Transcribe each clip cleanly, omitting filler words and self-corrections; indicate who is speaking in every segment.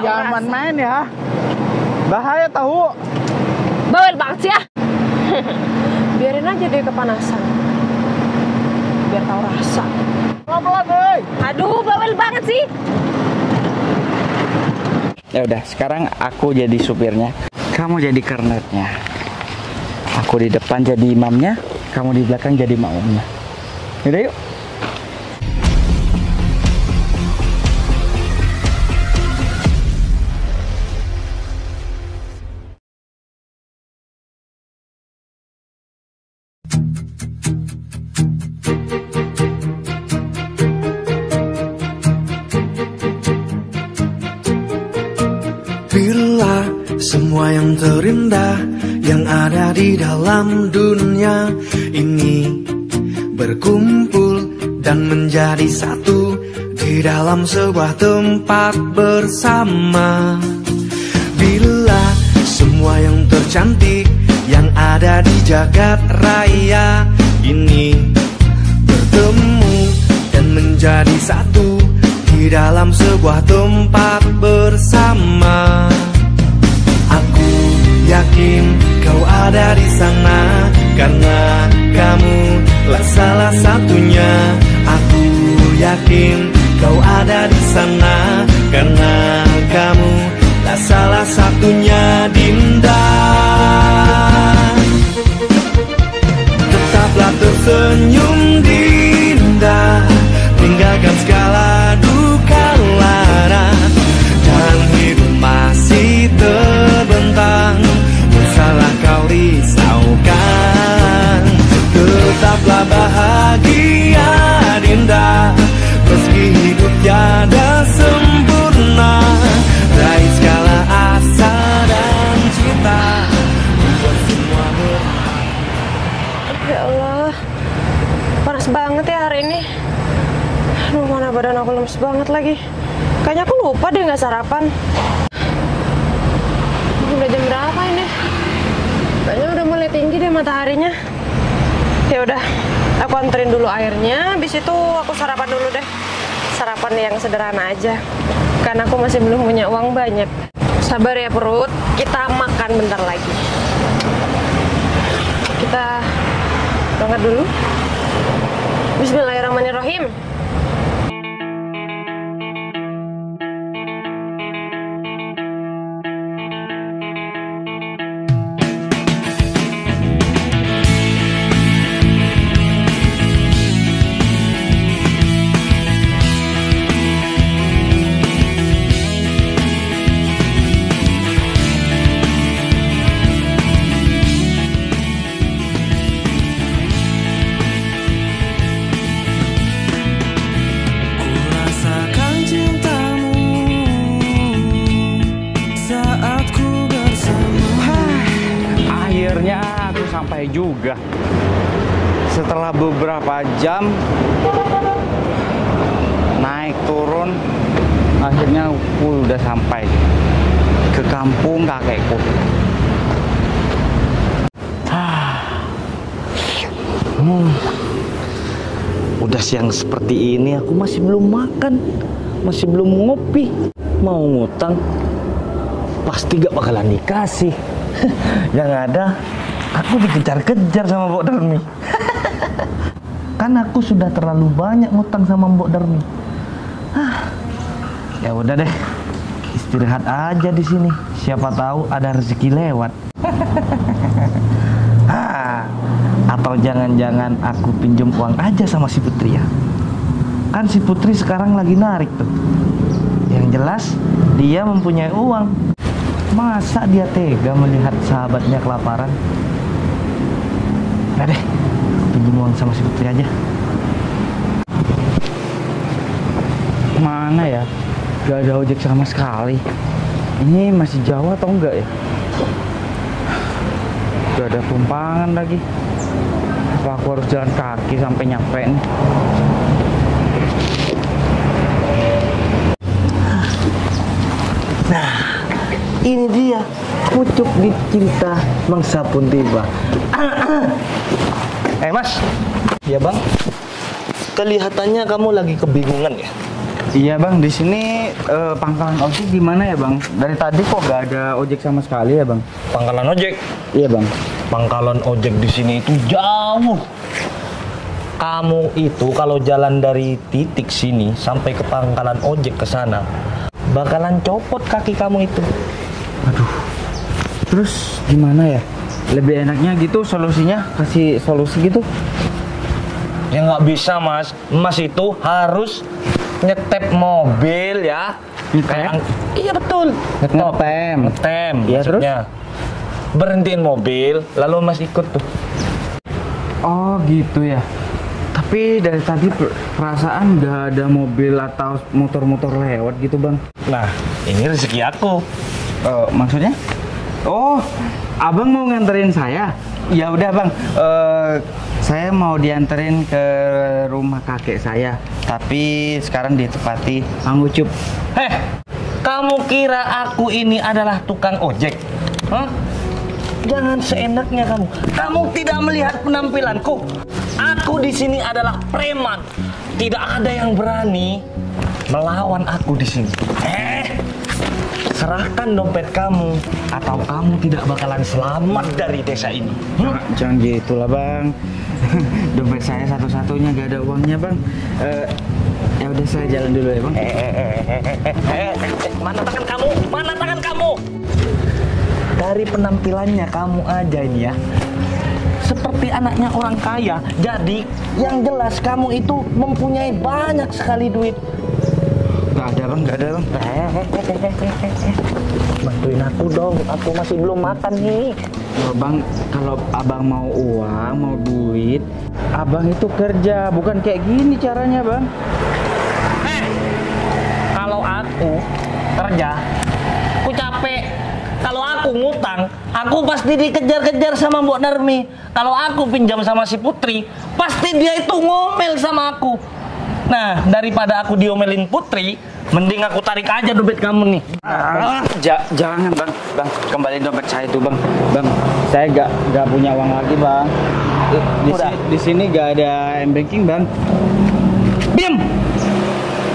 Speaker 1: jangan main-main ya. Bahaya tahu.
Speaker 2: Bawel banget sih ya. Biarin aja dia kepanasan. Biar tahu rasa.
Speaker 1: Pelan-pelan, boy.
Speaker 2: Aduh, bawel banget sih.
Speaker 1: Ya udah, sekarang aku jadi supirnya. Kamu jadi kernetnya. Aku di depan jadi imamnya, kamu di belakang jadi makmumnya. Yaudah yuk.
Speaker 3: Bila semua yang terindah yang ada di dalam dunia ini berkumpul dan menjadi satu di dalam sebuah tempat bersama. Bila semua yang tercantik yang ada di jagat raya ini bertemu dan menjadi satu di dalam sebuah tempat bersama. Aku yakin kau ada di sana karena kamu lah salah satunya. Aku yakin kau ada di sana karena kamu lah salah satunya, Dinda. Tetaplah tersenyum, Dinda, tinggalkan segala duka lara, dan hidup masih terbentang, usahlah kau risaukan. Tetaplah bahagia, Dinda, meski hidup tiada sempurna. Raih segala asa dan cinta, membuat semua
Speaker 2: Ya Allah, panas banget ya hari ini. Aduh, mana badan aku lemes banget lagi. Kayaknya aku lupa deh nggak sarapan. Udah jam berapa ini? Kayaknya udah mulai tinggi deh mataharinya. Ya udah, aku anterin dulu airnya. Habis itu aku sarapan dulu deh. Sarapan yang sederhana aja. Karena aku masih belum punya uang banyak. Sabar ya perut, kita makan bentar lagi. Kita berangkat dulu. Bismillahirrahmanirrahim.
Speaker 1: Sampai juga setelah beberapa jam naik turun, akhirnya aku udah sampai ke kampung kakekku. Udah siang seperti ini aku masih belum makan, masih belum ngopi. Mau ngutang pasti gak bakalan dikasih. Yang ada aku dikejar-kejar sama Mbok Darmi. Kan aku sudah terlalu banyak ngutang sama Mbok Darmi. Ya udah deh, istirahat aja di sini. Siapa tahu ada rezeki lewat. Atau jangan-jangan aku pinjam uang aja sama si Putri ya. Kan si Putri sekarang lagi narik tuh. Yang jelas dia mempunyai uang. Masa dia tega melihat sahabatnya kelaparan? Udah deh, pinjam uang sama si Putri aja. Mana ya? Gak ada ojek sama sekali. Ini masih jauh atau enggak ya? Gak ada tumpangan lagi. Apa aku harus jalan kaki sampai nyampe nih? Nah, ini dia pucuk di cinta mangsa pun tiba.
Speaker 4: Mas.
Speaker 1: Ya bang,
Speaker 4: Kelihatannya kamu lagi kebingungan ya? Iya bang, di sini pangkalan ojek di mana ya bang? Dari tadi kok gak ada ojek sama sekali ya bang?
Speaker 1: Pangkalan ojek.
Speaker 4: Iya bang.
Speaker 1: Pangkalan ojek di sini itu jauh. Kamu itu kalau jalan dari titik sini sampai ke pangkalan ojek ke sana, bakalan copot kaki kamu itu.
Speaker 4: Aduh. Terus gimana ya? Lebih enaknya gitu solusinya, kasih solusi gitu.
Speaker 1: Ya nggak bisa mas. Mas itu harus nyetep mobil ya.
Speaker 4: Nyetep?
Speaker 1: Iya betul.
Speaker 4: Ngetem.
Speaker 1: Ngetem.
Speaker 4: Iya, terus?
Speaker 1: Maksudnya berhentiin mobil, lalu mas ikut tuh.
Speaker 4: Oh gitu ya. Tapi dari tadi perasaan nggak ada mobil atau motor-motor lewat gitu bang.
Speaker 1: Nah, ini rezeki aku.
Speaker 4: Maksudnya? Oh, abang mau nganterin saya? Ya udah bang. Saya mau dianterin ke rumah kakek saya. Tapi sekarang ditepati Mang Ucup.
Speaker 1: Kamu kira aku ini adalah tukang ojek? Hah? Jangan seenaknya kamu. Kamu tidak melihat penampilanku. Aku di sini adalah preman. Tidak ada yang berani melawan aku di sini. Serahkan dompet kamu atau kamu tidak bakalan selamat dari desa ini.
Speaker 4: Jangan gitulah bang. Dompet saya satu-satunya, gak ada uangnya bang. Ya udah saya jalan dulu ya bang.
Speaker 1: Mana tangan kamu? Mana tangan kamu? Dari penampilannya kamu aja ini ya, seperti anaknya orang kaya. Jadi yang jelas kamu itu mempunyai banyak sekali duit.
Speaker 4: Gak ada bang, gak ada bang.
Speaker 1: Bantuin aku dong, aku masih belum makan nih.
Speaker 4: Bang, kalau abang mau uang, mau duit, abang itu kerja, bukan kayak gini caranya bang.
Speaker 1: Kalau aku kerja, aku capek. Kalau aku ngutang, aku pasti dikejar-kejar sama Mbok Narmi. Kalau aku pinjam sama si Putri, pasti dia itu ngomel sama aku. Nah, daripada aku diomelin Putri, mending aku tarik aja dompet kamu nih.
Speaker 4: Jangan bang, kembali dompet saya itu bang. Bang, saya gak punya uang lagi bang. Di sini gak ada m-banking bang.
Speaker 1: Diam!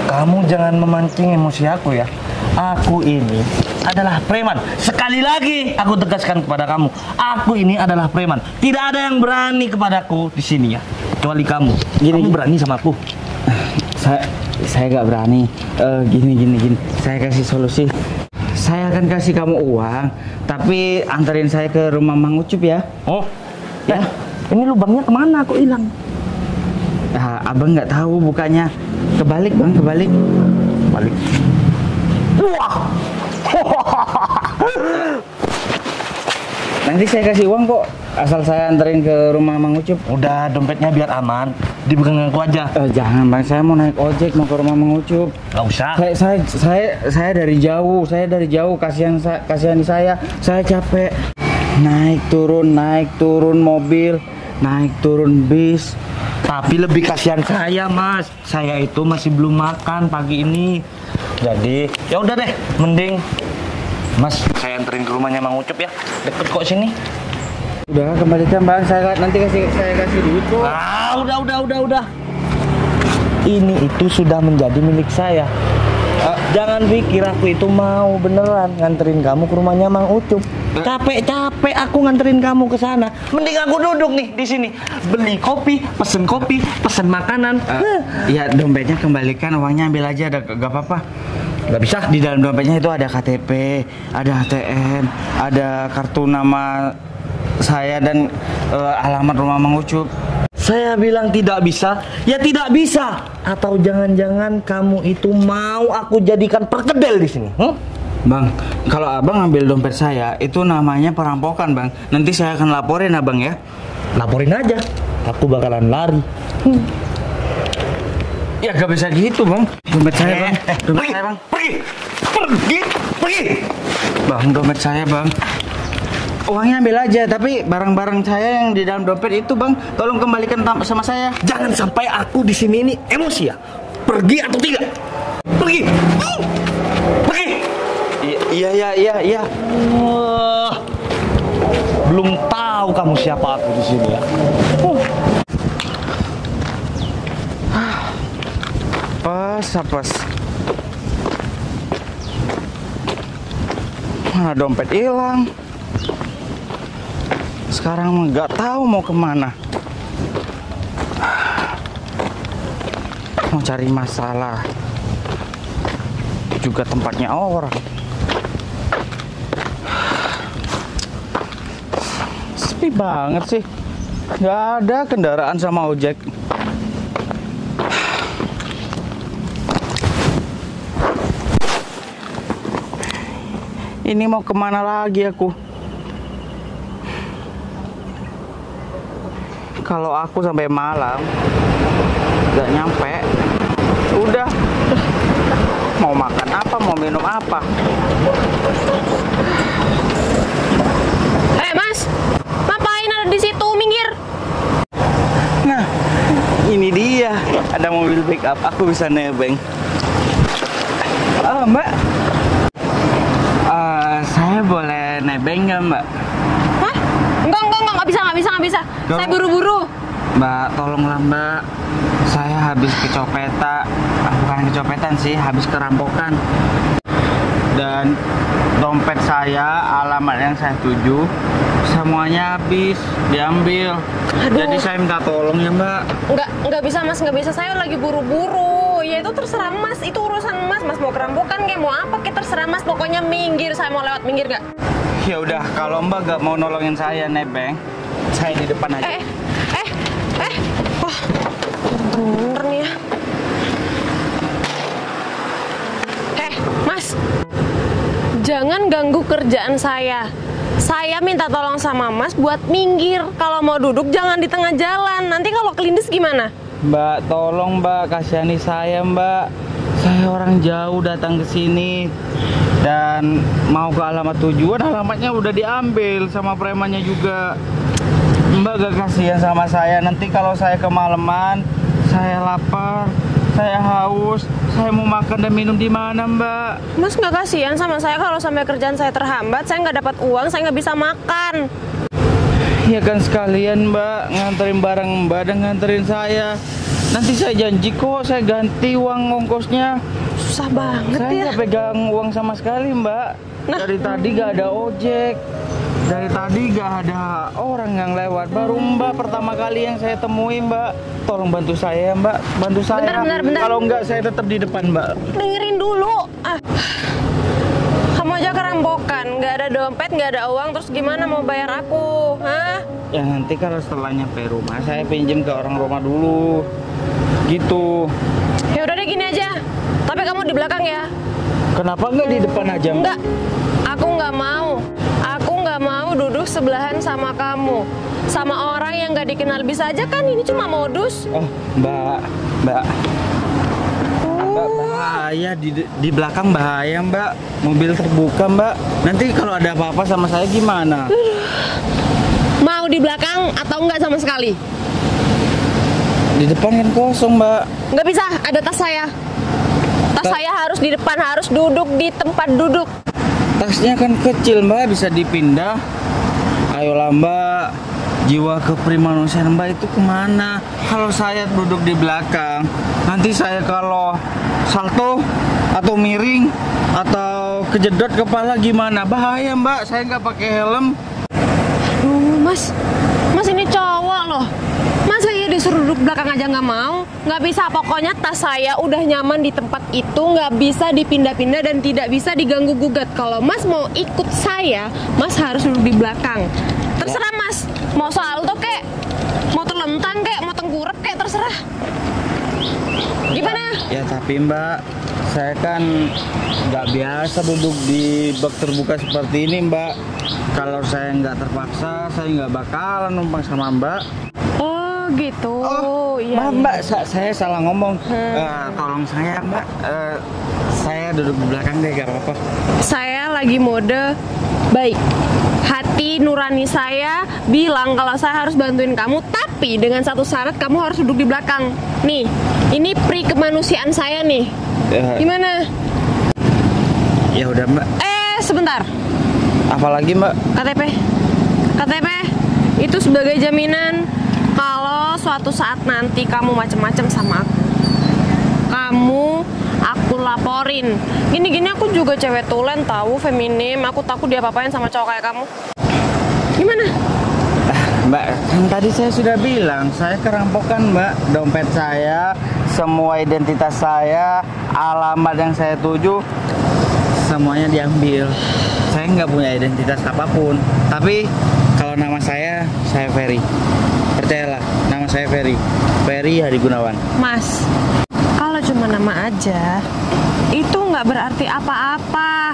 Speaker 1: Kamu jangan memancing emosi aku ya. Aku ini adalah preman. Sekali lagi aku tegaskan kepada kamu, aku ini adalah preman. Tidak ada yang berani kepadaku di sini ya, kecuali kamu. Kamu berani sama aku?
Speaker 4: Saya gak berani. Gini. Saya kasih solusi. Saya akan kasih kamu uang, tapi anterin saya ke rumah Mang Ucup ya.
Speaker 1: Oh, ya. Ini lubangnya kemana? Kok hilang?
Speaker 4: Abang nggak tahu bukanya. Kebalik bang, kebalik.
Speaker 1: Balik. Wah.
Speaker 4: Nanti saya kasih uang kok, asal saya anterin ke rumah Mang Ucup.
Speaker 1: Udah, dompetnya biar aman, dipegang aku aja.
Speaker 4: Jangan bang, saya mau naik ojek mau ke rumah Mang Ucup.
Speaker 1: Gak usah.
Speaker 4: Saya dari jauh, kasihan saya capek. Naik turun mobil, naik turun bis.
Speaker 1: Tapi lebih kasihan saya mas, saya itu masih belum makan pagi ini. Jadi ya udah deh, mending mas saya anterin ke rumahnya Mang Ucup ya, deket kok sini.
Speaker 4: Udah kembalikan bang, saya kasih duit kok.
Speaker 1: Udah. Ini itu sudah menjadi milik saya. Jangan pikir aku itu mau beneran nganterin kamu ke rumahnya Mang Ucup. Capek aku nganterin kamu ke sana. Mending aku duduk nih di sini, beli kopi, pesen makanan.
Speaker 4: Ya dompetnya kembalikan, uangnya ambil aja, gak apa-apa.
Speaker 1: Gak bisa.
Speaker 4: Di dalam dompetnya itu ada KTP, ada ATM, ada kartu nama saya dan alamat rumah Mang Ucup.
Speaker 1: Saya bilang tidak bisa, ya tidak bisa. Atau jangan-jangan kamu itu mau aku jadikan perkedel di sini?
Speaker 4: Bang, kalau abang ambil dompet saya, itu namanya perampokan bang. Nanti saya akan laporin abang ya.
Speaker 1: Laporin aja, aku bakalan lari.
Speaker 4: Ya gak bisa gitu bang. Dompet saya bang. Dompet saya bang.
Speaker 1: Pergi.
Speaker 4: Bang, dompet saya bang. Uangnya ambil aja, tapi barang-barang saya yang di dalam dompet itu bang, tolong kembalikan sama saya.
Speaker 1: Jangan sampai aku di sini ini emosi ya. Pergi atau tidak? Pergi.
Speaker 4: Iya.
Speaker 1: Belum tahu kamu siapa aku di sini ya.
Speaker 4: Pas. Mana dompet hilang. Sekarang nggak tahu mau kemana. Mau cari masalah. Juga tempatnya orang. Sepi banget sih. Nggak ada kendaraan sama ojek. Ini mau kemana lagi aku? Kalau aku sampai malam nggak nyampe, udah mau makan apa, mau minum apa?
Speaker 2: Mas, ngapain ada di situ? Minggir.
Speaker 4: Nah, ini dia, ada mobil pick up, aku bisa nebeng. Mbak, saya boleh nebeng nggak, Mbak?
Speaker 2: Hah? Nggak bisa. Saya buru-buru.
Speaker 4: Mbak, tolonglah Mbak, saya habis kecopetan. Bukan kecopetan sih, habis kerampokan. Dan dompet saya, alamat yang saya tuju, semuanya habis diambil.
Speaker 2: Aduh.
Speaker 4: Jadi saya minta tolong ya Mbak.
Speaker 2: Nggak bisa Mas, nggak bisa. Saya lagi buru-buru. Ya itu terserah Mas, itu urusan Mas. Mas mau kerampokan kayak mau apa kayak terserah Mas. Pokoknya minggir, saya mau lewat, minggir nggak?
Speaker 4: Ya udah, kalau Mbak gak mau nolongin saya nebeng, saya di depan aja.
Speaker 2: Wah, bener nih ya. Mas, jangan ganggu kerjaan saya. Saya minta tolong sama Mas buat minggir. Kalau mau duduk jangan di tengah jalan. Nanti kalau kelindes gimana?
Speaker 4: Mbak, tolong Mbak, kasihani saya Mbak. Saya orang jauh datang ke sini dan mau ke alamat tujuan, alamatnya udah diambil sama premannya juga. Mbak gak kasihan sama saya. Nanti kalau saya kemalaman, saya lapar, saya haus, saya mau makan dan minum di mana Mbak?
Speaker 2: Mas nggak kasihan sama saya kalau sampai kerjaan saya terhambat, saya nggak dapat uang, saya nggak bisa makan.
Speaker 4: Ya kan sekalian Mbak, nganterin barang Mbak dan nganterin saya. Nanti saya janji kok, saya ganti uang ongkosnya.
Speaker 2: Susah banget
Speaker 4: Saya
Speaker 2: ya.
Speaker 4: nggak pegang uang sama sekali Mbak. Dari tadi gak ada ojek. Dari tadi gak ada orang yang lewat. Baru Mbak pertama kali yang saya temui Mbak. Tolong bantu saya Mbak, bantu saya.
Speaker 2: Bentar.
Speaker 4: Kalau enggak saya tetap di depan Mbak.
Speaker 2: Dengerin dulu. Kamu aja kerampokan, nggak ada dompet, nggak ada uang, terus gimana mau bayar aku? Hah?
Speaker 4: Ya nanti kalau setelah nyampe rumah saya pinjem ke orang rumah dulu. Gitu.
Speaker 2: Ya udah deh gini aja. Tapi kamu di belakang ya.
Speaker 4: Kenapa nggak di depan aja Mbak?
Speaker 2: Enggak. Aku nggak mau. Aku nggak mau duduk sebelahan sama kamu. Sama orang yang nggak dikenal. Bisa aja kan ini cuma modus.
Speaker 4: Oh Mbak. Mbak bahaya di belakang bahaya Mbak. Mobil terbuka Mbak. Nanti kalau ada apa-apa sama saya gimana?
Speaker 2: Mau di belakang atau enggak sama sekali?
Speaker 4: Di depan kan kosong Mbak.
Speaker 2: Nggak bisa, ada tas saya. Tas saya harus di depan, harus duduk di tempat duduk.
Speaker 4: Tasnya kan kecil Mbak, bisa dipindah. Ayolah Mbak, jiwa keprimanusiaan Mbak itu kemana? Kalau saya duduk di belakang, nanti saya kalau salto atau miring atau kejedot kepala gimana? Bahaya Mbak, saya nggak pakai helm.
Speaker 2: Mas ini cowok loh. Masa iya disuruh duduk belakang aja nggak mau? Nggak bisa, pokoknya tas saya udah nyaman di tempat itu, nggak bisa dipindah-pindah dan tidak bisa diganggu-gugat. Kalau Mas mau ikut saya, Mas harus duduk di belakang. Terserah Mas, mau salto kek, mau terlentang kek, mau tengkurap kek, terserah. Gimana?
Speaker 4: Ya tapi Mbak, saya kan nggak biasa duduk di bak terbuka seperti ini Mbak. Kalau saya nggak terpaksa, saya nggak bakalan numpang sama Mbak.
Speaker 2: Oh gitu. Iya.
Speaker 4: Mbak, saya salah ngomong. Tolong saya Mbak, saya duduk di belakang deh, gak apa-apa.
Speaker 2: Saya lagi mode baik. Hati nurani saya bilang kalau saya harus bantuin kamu, tapi dengan satu syarat, kamu harus duduk di belakang. Nih, ini pri kemanusiaan saya nih. Gimana?
Speaker 4: Ya udah Mbak.
Speaker 2: Sebentar.
Speaker 4: Apalagi Mbak?
Speaker 2: KTP itu sebagai jaminan kalau suatu saat nanti kamu macem-macem sama aku, kamu aku laporin. Gini-gini aku juga cewek tulen tahu, feminim. Aku takut dia apa-apain sama cowok kayak kamu. Gimana?
Speaker 4: Mbak, kan tadi saya sudah bilang, saya kerampokan Mbak. Dompet saya, semua identitas saya, alamat yang saya tuju, semuanya diambil. Saya nggak punya identitas apapun. Tapi kalau nama saya Ferry. Percayalah, nama saya Ferry. Ferry Hadi Gunawan.
Speaker 2: Mas, kalau cuma nama aja, itu nggak berarti apa-apa.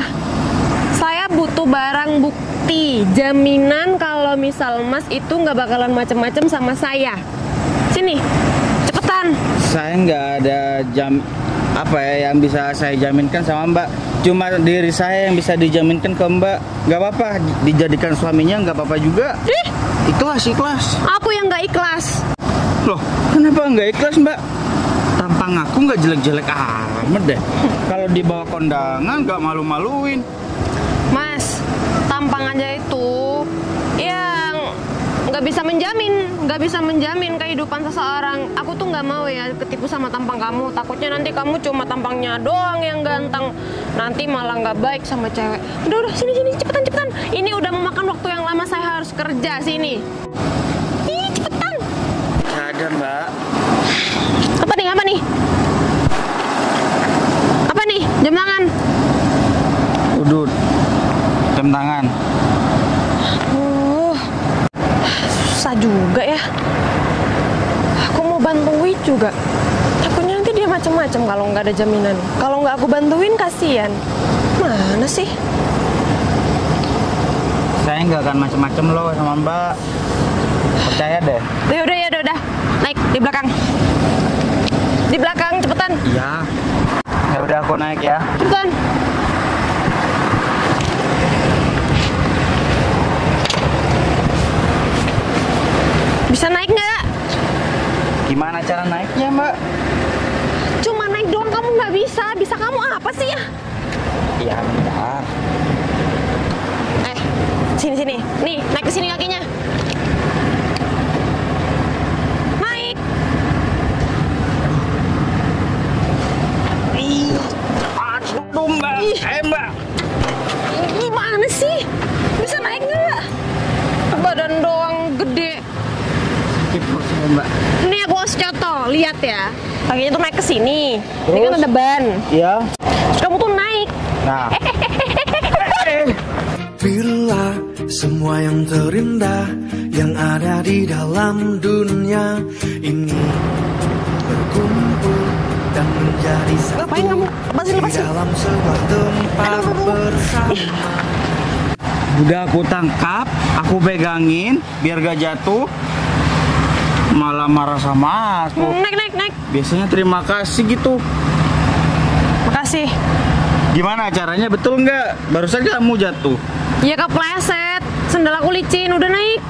Speaker 2: Saya butuh barang bukti, jaminan kalau misal Mas itu nggak bakalan macem-macem sama saya. Sini, cepetan.
Speaker 4: Saya nggak ada yang bisa saya jaminkan sama Mbak. Cuma diri saya yang bisa dijaminkan ke Mbak. Nggak apa-apa, dijadikan suaminya nggak apa-apa juga. Ikhlas, ikhlas.
Speaker 2: Aku yang nggak ikhlas.
Speaker 4: Loh, kenapa nggak ikhlas Mbak? Tampang aku nggak jelek-jelek amat deh. Kalau dibawa kondangan nggak malu-maluin.
Speaker 2: Mas, tampang aja itu yang nggak bisa menjamin kehidupan seseorang. Aku tuh nggak mau ya ketipu sama tampang kamu. Takutnya nanti kamu cuma tampangnya doang yang ganteng, nanti malah nggak baik sama cewek. Udah sini cepetan. Ini udah memakan waktu yang lama, saya harus kerja sini. Ih, cepetan.
Speaker 4: Ada Mbak.
Speaker 2: Apa nih? Apa nih? Jam tangan.
Speaker 4: Udut. Jam tangan.
Speaker 2: Susah juga ya. Aku mau bantuin juga. Takutnya nanti dia macam-macam kalau nggak ada jaminan. Kalau nggak aku bantuin kasihan. Mana sih?
Speaker 4: Saya nggak akan macem-macem loh sama Mbak. Percaya deh.
Speaker 2: Ya udah. Naik di belakang. Di belakang cepetan.
Speaker 4: Iya. Ya udah aku naik ya.
Speaker 2: Cepetan. Bisa naik nggak?
Speaker 4: Gimana cara naiknya Mbak?
Speaker 2: Cuma naik doang kamu nggak bisa. Bisa kamu apa sih ya?
Speaker 4: Iya bentar.
Speaker 2: Sini. Nih, naik ke sini kakinya. Naik.
Speaker 4: Aduh Mbak. Mbak.
Speaker 2: Gimana sih? Bisa naik nggak? Badan doang gede.
Speaker 4: Mbak.
Speaker 2: Ini aku harus contoh, lihat ya. Kakinya tuh naik ke sini. Ini
Speaker 4: Terus?
Speaker 2: kan ada ban.
Speaker 4: Iya.
Speaker 2: Terus kamu tuh naik.
Speaker 4: Nah.
Speaker 3: Bila semua yang terindah yang ada di dalam dunia ini berkumpul dan menjadi satu
Speaker 2: Ngapain kamu? Lepasin.
Speaker 3: di dalam sebuah tempat bersama.
Speaker 4: Udah aku tangkap, aku pegangin biar gak jatuh. Malah marah sama aku.
Speaker 2: Naik.
Speaker 4: Biasanya terima kasih gitu.
Speaker 2: Makasih.
Speaker 4: Gimana caranya, betul nggak? Barusan kamu jatuh.
Speaker 2: Ya kepleset. Sendal aku licin, udah naik.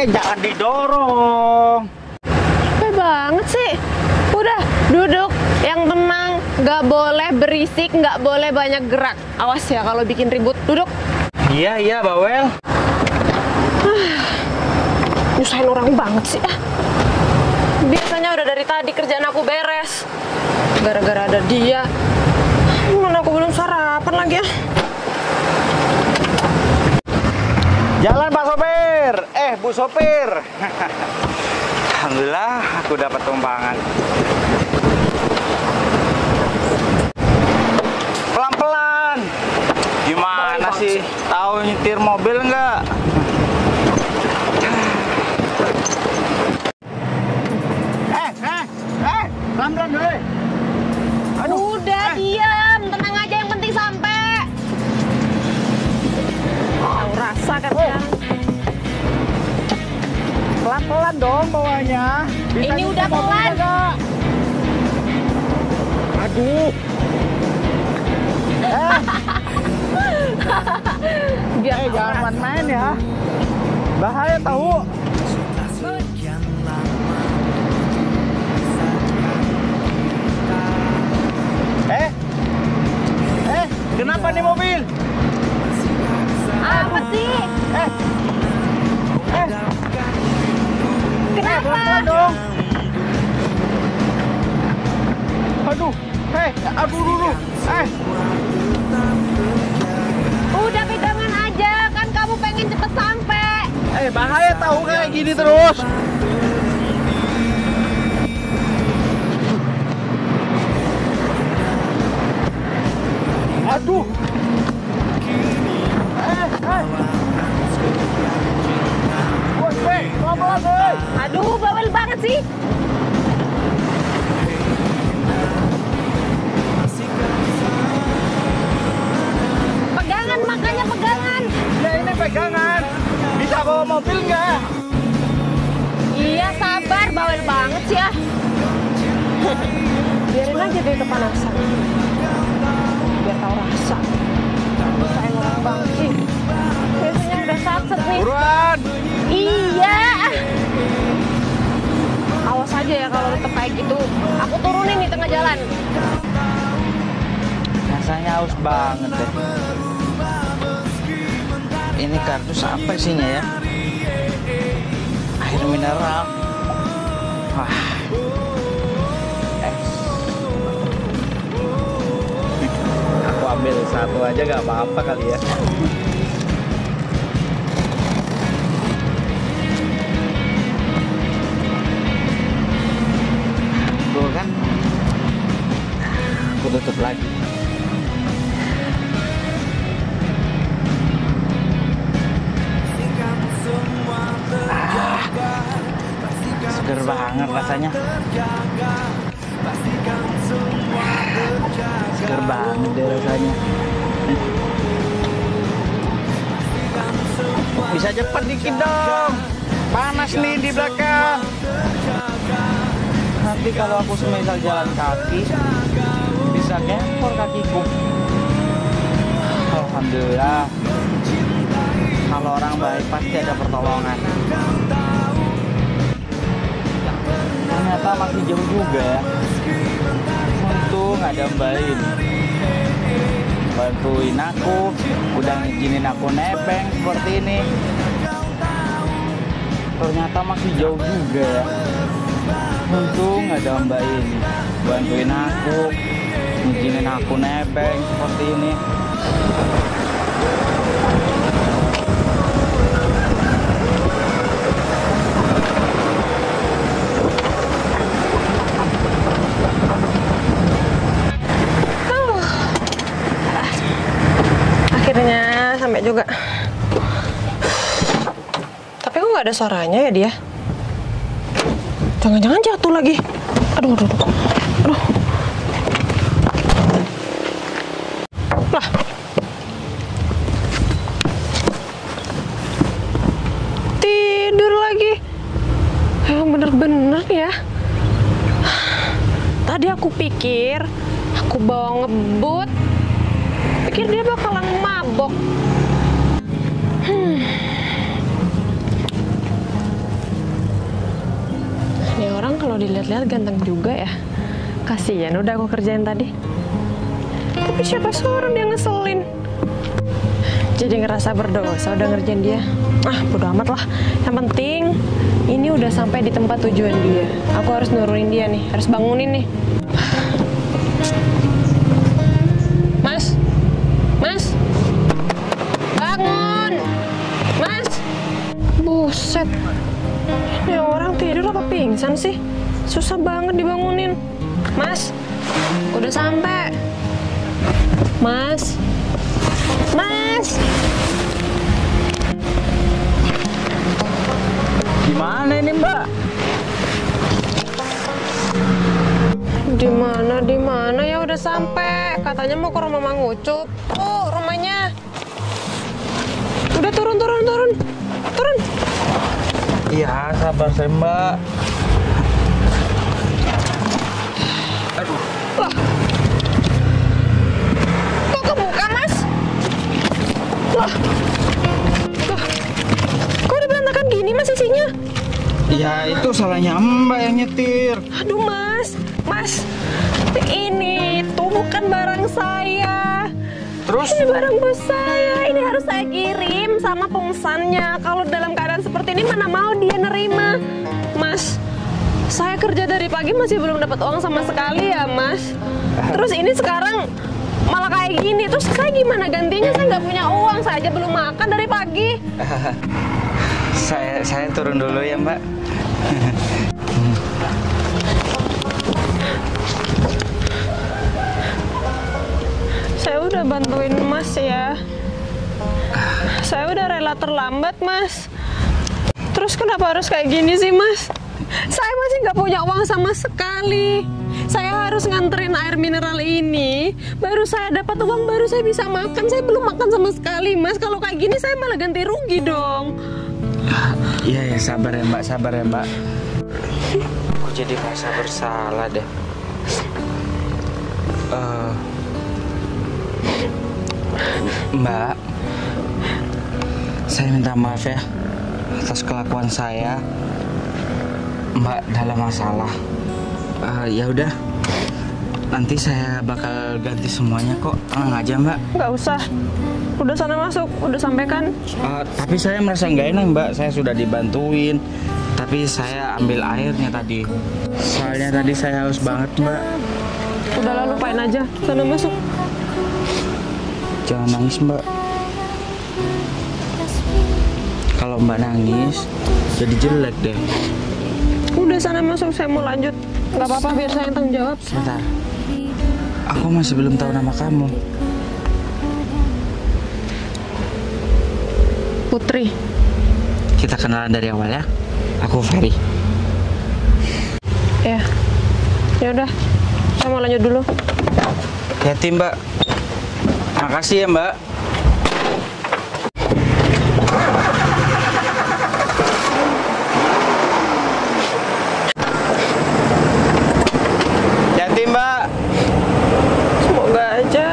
Speaker 4: Jangan didorong.
Speaker 2: Capek banget sih. Udah, duduk yang tenang. Nggak boleh berisik, nggak boleh banyak gerak. Awas ya kalau bikin ribut. Duduk.
Speaker 4: Iya, Bawel.
Speaker 2: Nyusahin orang banget sih. Biasanya udah dari tadi kerjaan aku beres. Gara-gara ada dia. Mana aku belum sarapan lagi ya.
Speaker 4: Jalan Pak Sopir. Bu Sopir. Alhamdulillah aku dapat tumpangan. Pelan-pelan. Gimana sih? Tahu nyetir mobil nggak? Pelan-pelan dulu.
Speaker 2: Udah diam, tenang aja, yang penting sampai. Tahu rasa kan ya.
Speaker 4: Pelan-pelan dong bawahnya.
Speaker 2: Ini udah pelan.
Speaker 4: Aduh.
Speaker 2: Biar
Speaker 4: Jangan main-main ya. Bahaya tahu.
Speaker 3: Sekian lama
Speaker 4: Kenapa nih mobil?
Speaker 2: apa sih?
Speaker 4: Aduh, aduh.
Speaker 2: Udah pegangan aja, kan kamu pengen cepet sampai.
Speaker 4: Bahaya tahu kayak gini terus. Aduh.
Speaker 2: Aduh, bawel banget sih. Pegangan, makanya pegangan.
Speaker 4: Ya ini pegangan. Bisa bawa mobil nggak?
Speaker 2: Iya, sabar, bawel banget sih ya. Biarin aja dia kepanasan. Biar tahu rasa. Saya ngorok banget sih. Biasanya udah satset nih.
Speaker 4: Buruan.
Speaker 2: Iya. Awas aja ya kalau tetep kayak gitu. Aku turunin di tengah jalan.
Speaker 4: Rasanya haus banget deh. Ini kardus apa isinya ya? Air mineral. Wah. Aku ambil satu aja gak apa-apa kali ya. Tuh kan. Aku tutup lagi. Seger banget rasanya. Seger banget deh rasanya. Bisa cepat dikit dong. Panas nih di belakang. Nanti kalau aku semisal jalan kaki, bisa ngempor kakiku. Alhamdulillah. Kalau orang baik pasti ada pertolongan. Ternyata masih jauh juga ya. Untung ada Mbak Lin. Bantuin aku, udah ngizinin aku nebeng seperti ini. Ternyata masih jauh juga ya. Untung ada Mbak Lin. Bantuin aku, ngizinin aku nebeng seperti ini.
Speaker 2: Akhirnya sampai juga. Tapi kok nggak ada suaranya ya dia? Jangan-jangan jatuh lagi. Aduh. Lah. Tidur lagi. Bener-bener ya. Tadi aku pikir aku bawa ngebut. Pikir dia bakalan mabok. Ini orang kalau dilihat-lihat ganteng juga ya. Kasian udah aku kerjain tadi. Tapi siapa suruh dia ngeselin. Jadi ngerasa berdosa udah ngerjain dia. Bodo amat lah. Yang penting ini udah sampai di tempat tujuan dia. Aku harus nurunin dia nih, harus bangunin nih. Mas, bangun, Mas. Buset, ini orang tidur apa pingsan sih? Susah banget dibangunin. Mas, udah sampai. Mas.
Speaker 4: Gimana ini Mbak?
Speaker 2: Di mana ya udah sampai. Katanya mau ke rumah Mang Ucup. Oh, rumahnya. Udah turun.
Speaker 4: Iya, sabar saya Mbak. Aduh.
Speaker 2: Lah. Kok kebuka, Mas? Lah. Kok udah berantakan gini Mas isinya?
Speaker 4: Ya itu salahnya Mbak yang nyetir.
Speaker 2: Aduh Mas. Ini tuh bukan barang saya.
Speaker 4: Terus?
Speaker 2: Ini barang bos saya. Ini harus saya kirim sama pemesannya. Kalau dalam keadaan seperti ini mana mau dia nerima. Mas, Saya kerja dari pagi masih belum dapat uang sama sekali ya, Mas. Terus ini sekarang malah kayak gini. Terus saya gimana gantinya? Saya nggak punya uang. Saya aja belum makan dari pagi.
Speaker 4: Saya turun dulu ya, Mbak.
Speaker 2: Saya udah bantuin Mas ya. Saya udah rela terlambat, Mas. Terus kenapa harus kayak gini sih, Mas? Saya masih nggak punya uang sama sekali. Saya harus nganterin air mineral ini. Baru saya dapat uang, baru saya bisa makan. Saya belum makan sama sekali, Mas. Kalau kayak gini saya malah ganti rugi dong.
Speaker 4: Iya ya, sabar ya Mbak, sabar ya Mbak. Aku jadi merasa bersalah deh. Mbak, saya minta maaf ya atas kelakuan saya. Mbak dalam masalah. Ya udah, nanti saya bakal ganti semuanya kok. Tenang aja Mbak.
Speaker 2: Nggak usah. Udah sana masuk, udah sampaikan.
Speaker 4: Tapi saya merasa nggak enak Mbak. Saya sudah dibantuin, tapi saya ambil airnya tadi. Soalnya tadi saya haus banget Mbak.
Speaker 2: Udahlah, lupain aja. Sana masuk.
Speaker 4: Jangan nangis Mbak. Kalau Mbak nangis, jadi jelek deh.
Speaker 2: Udah sana masuk, saya mau lanjut. Nggak apa-apa, biar saya yang tanggung jawab.
Speaker 4: Sebentar. Aku masih belum tahu nama kamu.
Speaker 2: Putri.
Speaker 4: Kita kenalan dari awal ya. Aku Ferry.
Speaker 2: Ya. Ya udah. Saya mau lanjut dulu.
Speaker 4: Hati Mbak. Makasih ya Mbak. Hati Mbak.
Speaker 2: Semoga aja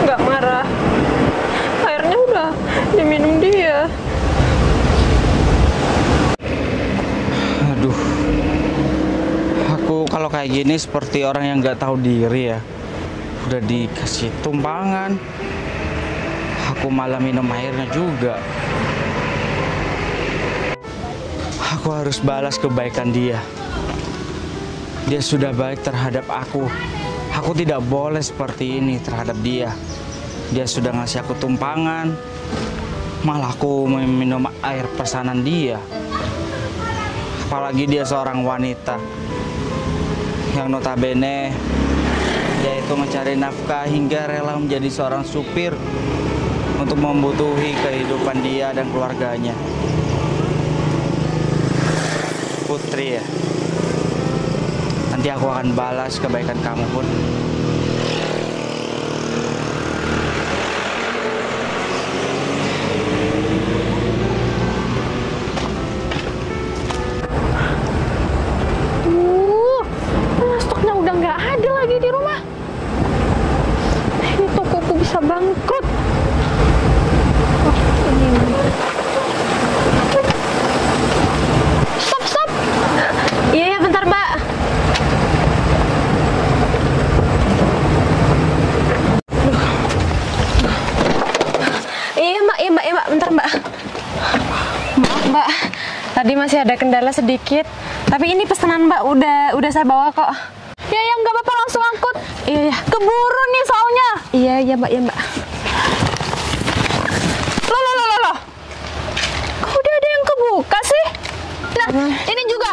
Speaker 2: nggak marah. Airnya udah diminum dia.
Speaker 4: Aduh. Aku kalau kayak gini seperti orang yang nggak tahu diri ya. Udah dikasih tumpangan, aku malah minum airnya juga. Aku harus balas kebaikan dia. Dia sudah baik terhadap aku. Aku tidak boleh seperti ini terhadap dia. Dia sudah ngasih aku tumpangan, malah aku minum air pesanan dia. Apalagi dia seorang wanita yang notabene yaitu mencari nafkah hingga rela menjadi seorang supir untuk membutuhi kehidupan dia dan keluarganya. Putri ya. Nanti aku akan balas kebaikan kamu pun.
Speaker 2: Stoknya udah nggak ada lagi di rumah. Ini tokoku bisa bangkrut. Oh, ini. Stop. Iya, bentar Mbak. Iya Mbak, bentar Mbak. Maaf Mbak, tadi masih ada kendala sedikit. Tapi ini pesanan Mbak udah saya bawa kok. Ya nggak apa-apa, langsung angkut. Iya. Keburu nih soalnya. Iya Mbak. Loh. Kok udah ada yang kebuka sih? Nah, ini juga.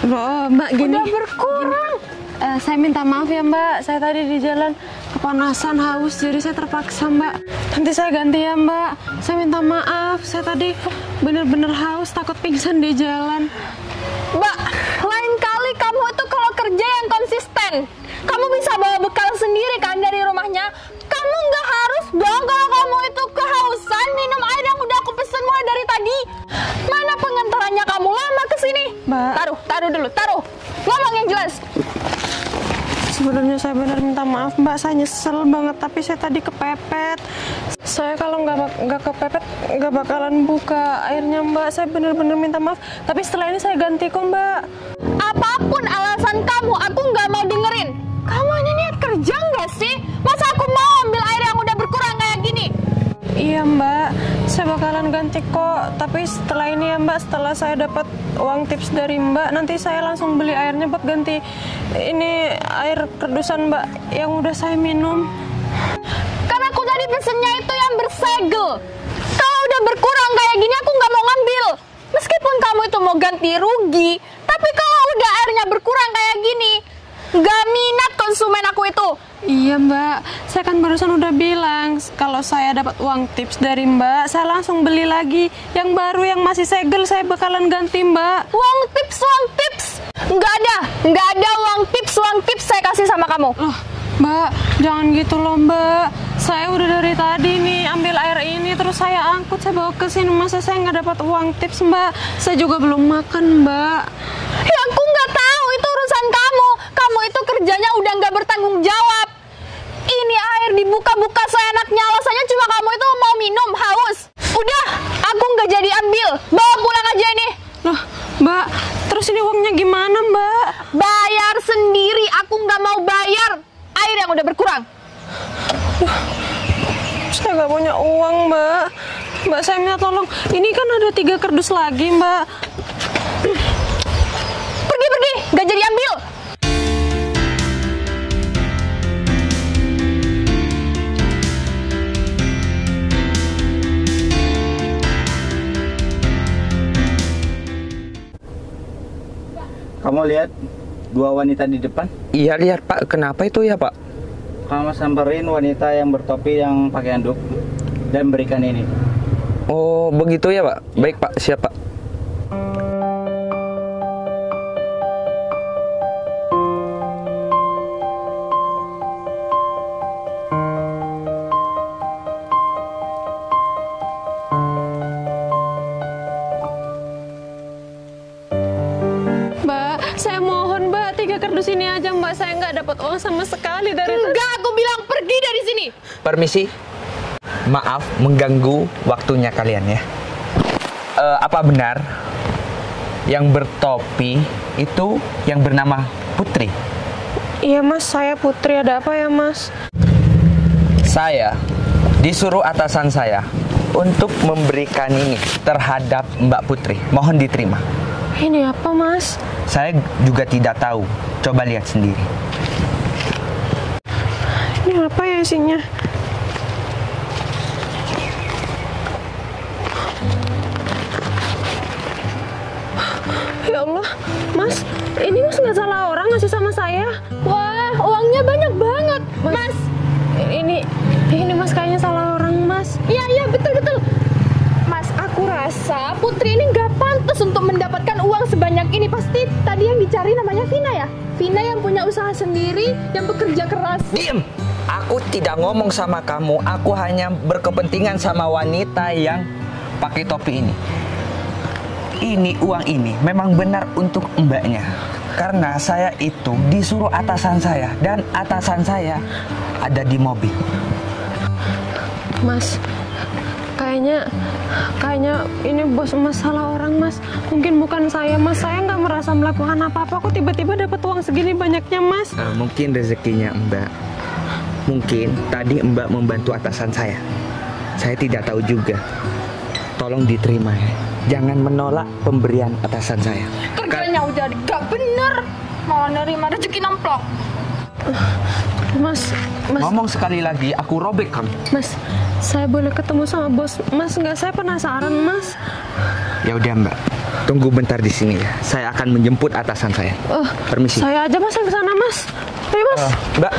Speaker 2: Loh, Mbak gini. Udah berkurang. Saya minta maaf ya Mbak, saya tadi di jalan kepanasan, haus, jadi saya terpaksa Mbak. Nanti saya ganti ya Mbak. Saya minta maaf, saya tadi bener-bener haus, takut pingsan di jalan. Mbak, lain kali kamu itu kalau kerja yang konsisten. Kamu bisa bawa bekal sendiri kan dari rumahnya. Kamu nggak harus dong kalau kamu itu kehausan minum air yang udah aku pesen mulai dari tadi. Mana pengantarannya kamu lama kesini? Mbak. Taruh dulu. Ngomong yang jelas. Sebenarnya saya benar minta maaf Mbak, saya nyesel banget, tapi saya tadi kepepet. Saya kalau nggak kepepet nggak bakalan buka airnya Mbak. Saya benar-benar minta maaf, tapi setelah ini saya ganti kok Mbak. Apapun alasan kamu, aku nggak mau dengerin. Kamu hanya niat kerja nggak sih? Masa aku mau ambil air yang udah berkurang kayak gini? Iya Mbak, saya bakalan ganti kok. Tapi setelah ini ya Mbak, setelah saya dapat uang tips dari Mbak, nanti saya langsung beli airnya buat ganti ini air kerdusan Mbak yang udah saya minum.
Speaker 5: Karena aku tadi pesennya itu yang bersegel. Kalau udah berkurang kayak gini aku nggak mau ngambil. Meskipun kamu itu mau ganti rugi, tapi kalau udah airnya berkurang kayak gini, nggak minat konsumen aku itu.
Speaker 2: Iya Mbak, saya kan barusan udah bilang kalau saya dapat uang tips dari Mbak, saya langsung beli lagi. Yang baru yang masih segel saya bakalan ganti Mbak.
Speaker 5: Uang tips. Nggak ada uang tips saya kasih sama kamu.
Speaker 2: Loh, Mbak, jangan gitu loh Mbak. Saya udah dari tadi nih ambil air ini terus saya angkut, saya bawa ke sini. Masa saya nggak dapat uang tips Mbak? Saya juga belum makan Mbak.
Speaker 5: Ya aku nggak tahu, itu urusan kamu. Kamu itu kerjanya udah nggak bertanggung jawab. Ini air dibuka-buka seenaknya, alasannya cuma kamu itu mau minum, haus. Udah, aku nggak jadi ambil. Bawa pulang aja ini.
Speaker 2: Loh, Mbak, terus ini uangnya gimana Mbak?
Speaker 5: Bayar sendiri, aku nggak mau bayar air yang udah berkurang.
Speaker 2: Saya nggak punya uang Mbak. Mbak, saya minta tolong. Ini kan ada 3 kardus lagi Mbak.
Speaker 5: Pergi, nggak jadi ambil.
Speaker 4: Kamu lihat 2 wanita di depan?
Speaker 1: Iya lihat Pak, kenapa itu ya Pak?
Speaker 4: Kamu samperin wanita yang bertopi yang pakai handuk dan berikan ini.
Speaker 1: Oh begitu ya Pak? Baik Pak, siap Pak.
Speaker 2: Mbak, saya mohon Mbak, 3 kardus ini aja Mbak. Saya nggak dapat uang sama sekali dari tadi.
Speaker 5: Enggak, aku bilang pergi dari sini.
Speaker 1: Permisi, maaf mengganggu waktunya kalian ya. Apa benar yang bertopi itu yang bernama Putri?
Speaker 2: Iya Mas, saya Putri. Ada apa ya Mas?
Speaker 1: Saya disuruh atasan saya untuk memberikan ini terhadap Mbak Putri. Mohon diterima.
Speaker 2: Ini apa Mas?
Speaker 1: Saya juga tidak tahu. Coba lihat sendiri.
Speaker 2: Ini apa ya isinya? Ya Allah, Mas, ini Mas nggak salah orang ngasih sama saya.
Speaker 5: Wah, uangnya banyak banget, Mas.
Speaker 2: Ini Mas kayaknya salah orang Mas.
Speaker 5: Iya, betul. Mas, aku rasa Putri ini nggak pantas untuk mendapatkan uang sebanyak ini. Pasti tadi yang dicari namanya Vina ya? Vina yang punya usaha sendiri, yang bekerja keras.
Speaker 1: Diam! Aku tidak ngomong sama kamu. Aku hanya berkepentingan sama wanita yang pakai topi ini. Ini uang ini memang benar untuk mbaknya. Karena saya itu disuruh atasan saya. Dan atasan saya ada di mobil.
Speaker 2: Mas, kayaknya ini bos Mas salah orang Mas. Mungkin bukan saya Mas. Saya nggak merasa melakukan apa-apa. Kok tiba-tiba dapat uang segini banyaknya Mas?
Speaker 1: Mungkin rezekinya mbak. Mungkin tadi mbak membantu atasan saya. Saya tidak tahu juga. Tolong diterima ya. Jangan menolak pemberian atasan saya.
Speaker 5: Kerjanya udah gak bener, malah nerima rezeki nemplok.
Speaker 2: Mas,
Speaker 1: Ngomong sekali lagi, aku robek kamu.
Speaker 2: Mas, saya boleh ketemu sama bos Mas nggak? Saya penasaran Mas.
Speaker 1: Ya udah mbak, tunggu bentar di sini ya. Saya akan menjemput atasan saya. Permisi.
Speaker 2: Saya aja Mas yang kesana Mas. Ayo Mas.
Speaker 1: Mbak.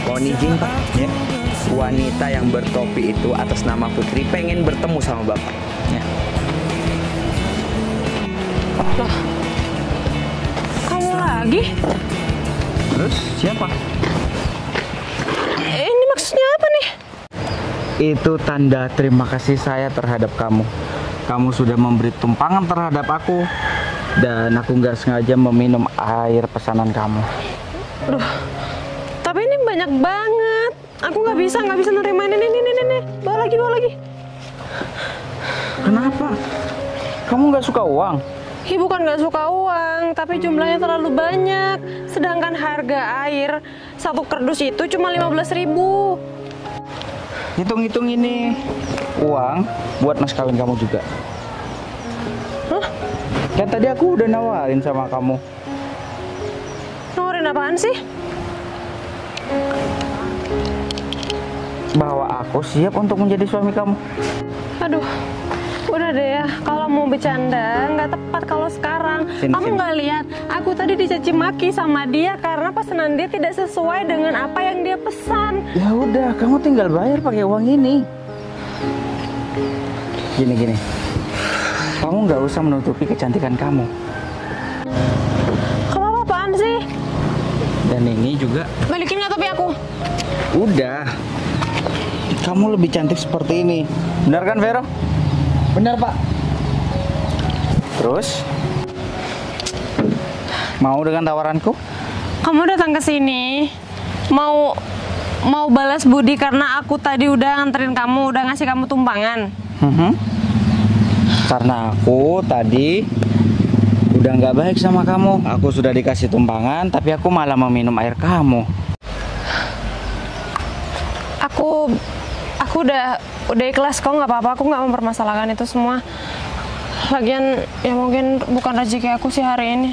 Speaker 1: Mohon izin Pak ya. Wanita yang bertopi itu atas nama Putri pengen bertemu sama Bapak ya.
Speaker 2: Loh, kamu lagi?
Speaker 1: Terus siapa?
Speaker 2: Ini maksudnya apa nih?
Speaker 4: Itu tanda terima kasih saya terhadap kamu. Kamu sudah memberi tumpangan terhadap aku. Dan aku nggak sengaja meminum air pesanan kamu.
Speaker 2: Aduh, tapi ini banyak banget. Aku nggak bisa nerima ini. Bawa lagi.
Speaker 4: Kenapa? Kamu nggak suka uang?
Speaker 2: Ibu kan nggak suka uang, tapi jumlahnya terlalu banyak. Sedangkan harga air satu kardus itu cuma 15.000.
Speaker 4: Hitung-hitung ini uang buat mas kawin kamu juga.
Speaker 2: Hah?
Speaker 4: Kan tadi aku udah nawarin sama kamu.
Speaker 2: Nawarin apaan sih?
Speaker 4: Bahwa aku siap untuk menjadi suami kamu.
Speaker 2: Aduh, udah deh ya. Kalau mau bercanda, nggak tepat kalau sekarang.
Speaker 4: Sini,
Speaker 2: Kamu
Speaker 4: sini.
Speaker 2: nggak lihat? Aku tadi dicaci maki sama dia karena pesanan dia tidak sesuai dengan apa yang dia pesan.
Speaker 4: Ya udah, kamu tinggal bayar pakai uang ini. Gini. Kamu nggak usah menutupi kecantikan kamu.
Speaker 2: Kamu apa-apaan sih?
Speaker 4: Dan ini juga.
Speaker 2: Balikin nggak topi aku?
Speaker 4: Udah. Kamu lebih cantik seperti ini. Benar kan, Vero? Benar, Pak. Terus? Mau dengan tawaranku?
Speaker 2: Kamu datang ke sini mau balas budi karena aku tadi udah nganterin kamu, udah ngasih kamu tumpangan.
Speaker 4: Karena aku tadi udah nggak baik sama kamu. Aku sudah dikasih tumpangan, tapi aku malah meminum air kamu.
Speaker 2: Aku udah ikhlas kok, nggak apa-apa. Aku nggak mempermasalahkan itu semua. Lagian ya mungkin bukan rezeki aku sih hari ini.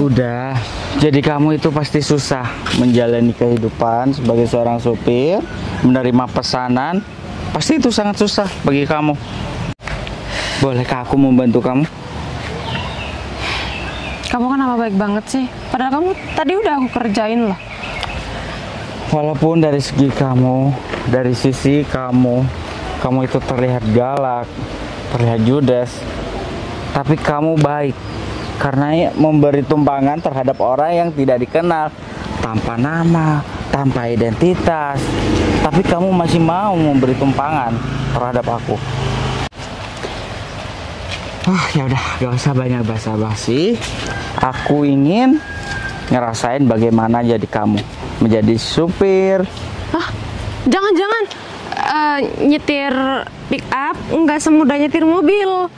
Speaker 4: Udah, jadi kamu itu pasti susah menjalani kehidupan sebagai seorang supir, menerima pesanan. Pasti itu sangat susah bagi kamu. Bolehkah aku membantu kamu?
Speaker 2: Kamu kenapa baik banget sih? Padahal kamu tadi udah aku kerjain loh.
Speaker 4: Walaupun dari segi kamu, dari sisi kamu itu terlihat galak, terlihat judes, tapi kamu baik karena memberi tumpangan terhadap orang yang tidak dikenal, tanpa nama, tanpa identitas, tapi kamu masih mau memberi tumpangan terhadap aku. Ya udah, gak usah banyak basa-basi. Aku ingin ngerasain bagaimana jadi kamu, menjadi supir.
Speaker 2: Jangan-jangan nyetir pick up nggak semudah nyetir mobil,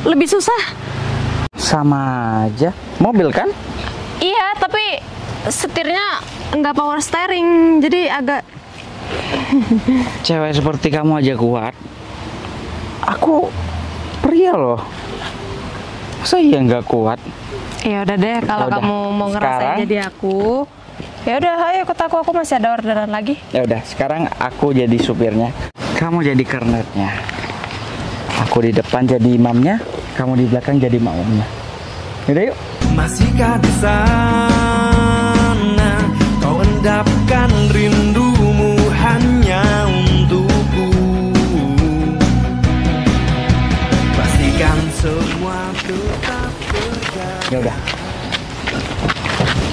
Speaker 2: lebih susah.
Speaker 4: Sama aja, mobil kan?
Speaker 2: Iya, tapi setirnya nggak power steering, jadi agak.
Speaker 4: Cewek seperti kamu aja kuat. Aku pria loh. Masa iya nggak kuat?
Speaker 2: Ya udah deh, kalau
Speaker 4: Yaudah,
Speaker 2: kamu mau ngerasain
Speaker 4: sekarang-
Speaker 2: jadi aku, ya udah, ayo ikut aku masih ada orderan lagi.
Speaker 4: Ya udah, sekarang aku jadi supirnya, kamu jadi kernetnya. Aku di depan jadi imamnya, kamu di belakang jadi makmumnya. Yaudah yuk.
Speaker 3: Masihkah di sana kau endapkan rindumu hanya untukku? Pastikan semua tetap terjaga.
Speaker 4: Ya udah.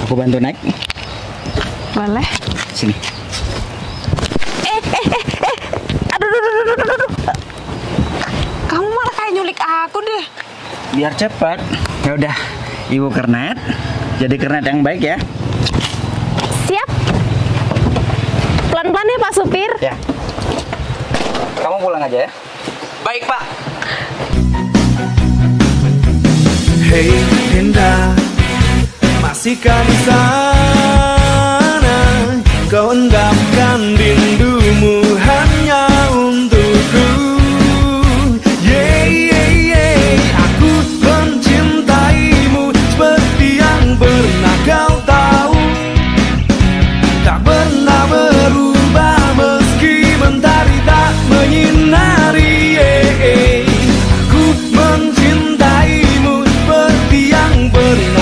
Speaker 4: Aku bantu naik.
Speaker 2: Boleh?
Speaker 4: Sini.
Speaker 2: Aduh. Kamu malah kayak nyulik aku deh.
Speaker 4: Biar cepat. Ya udah, Ibu kernet. Jadi kernet yang baik ya.
Speaker 2: Siap. Pelan-pelan ya Pak Supir.
Speaker 4: Ya. Kamu pulang aja ya. Baik, Pak.
Speaker 3: Hei Dinda, masihkah di sana kau endapkan rindumu hanya untukku? Aku mencintaimu seperti yang pernah kau tahu, tak pernah berubah meski mentari tak menyinari. Aku mencintaimu seperti yang pernah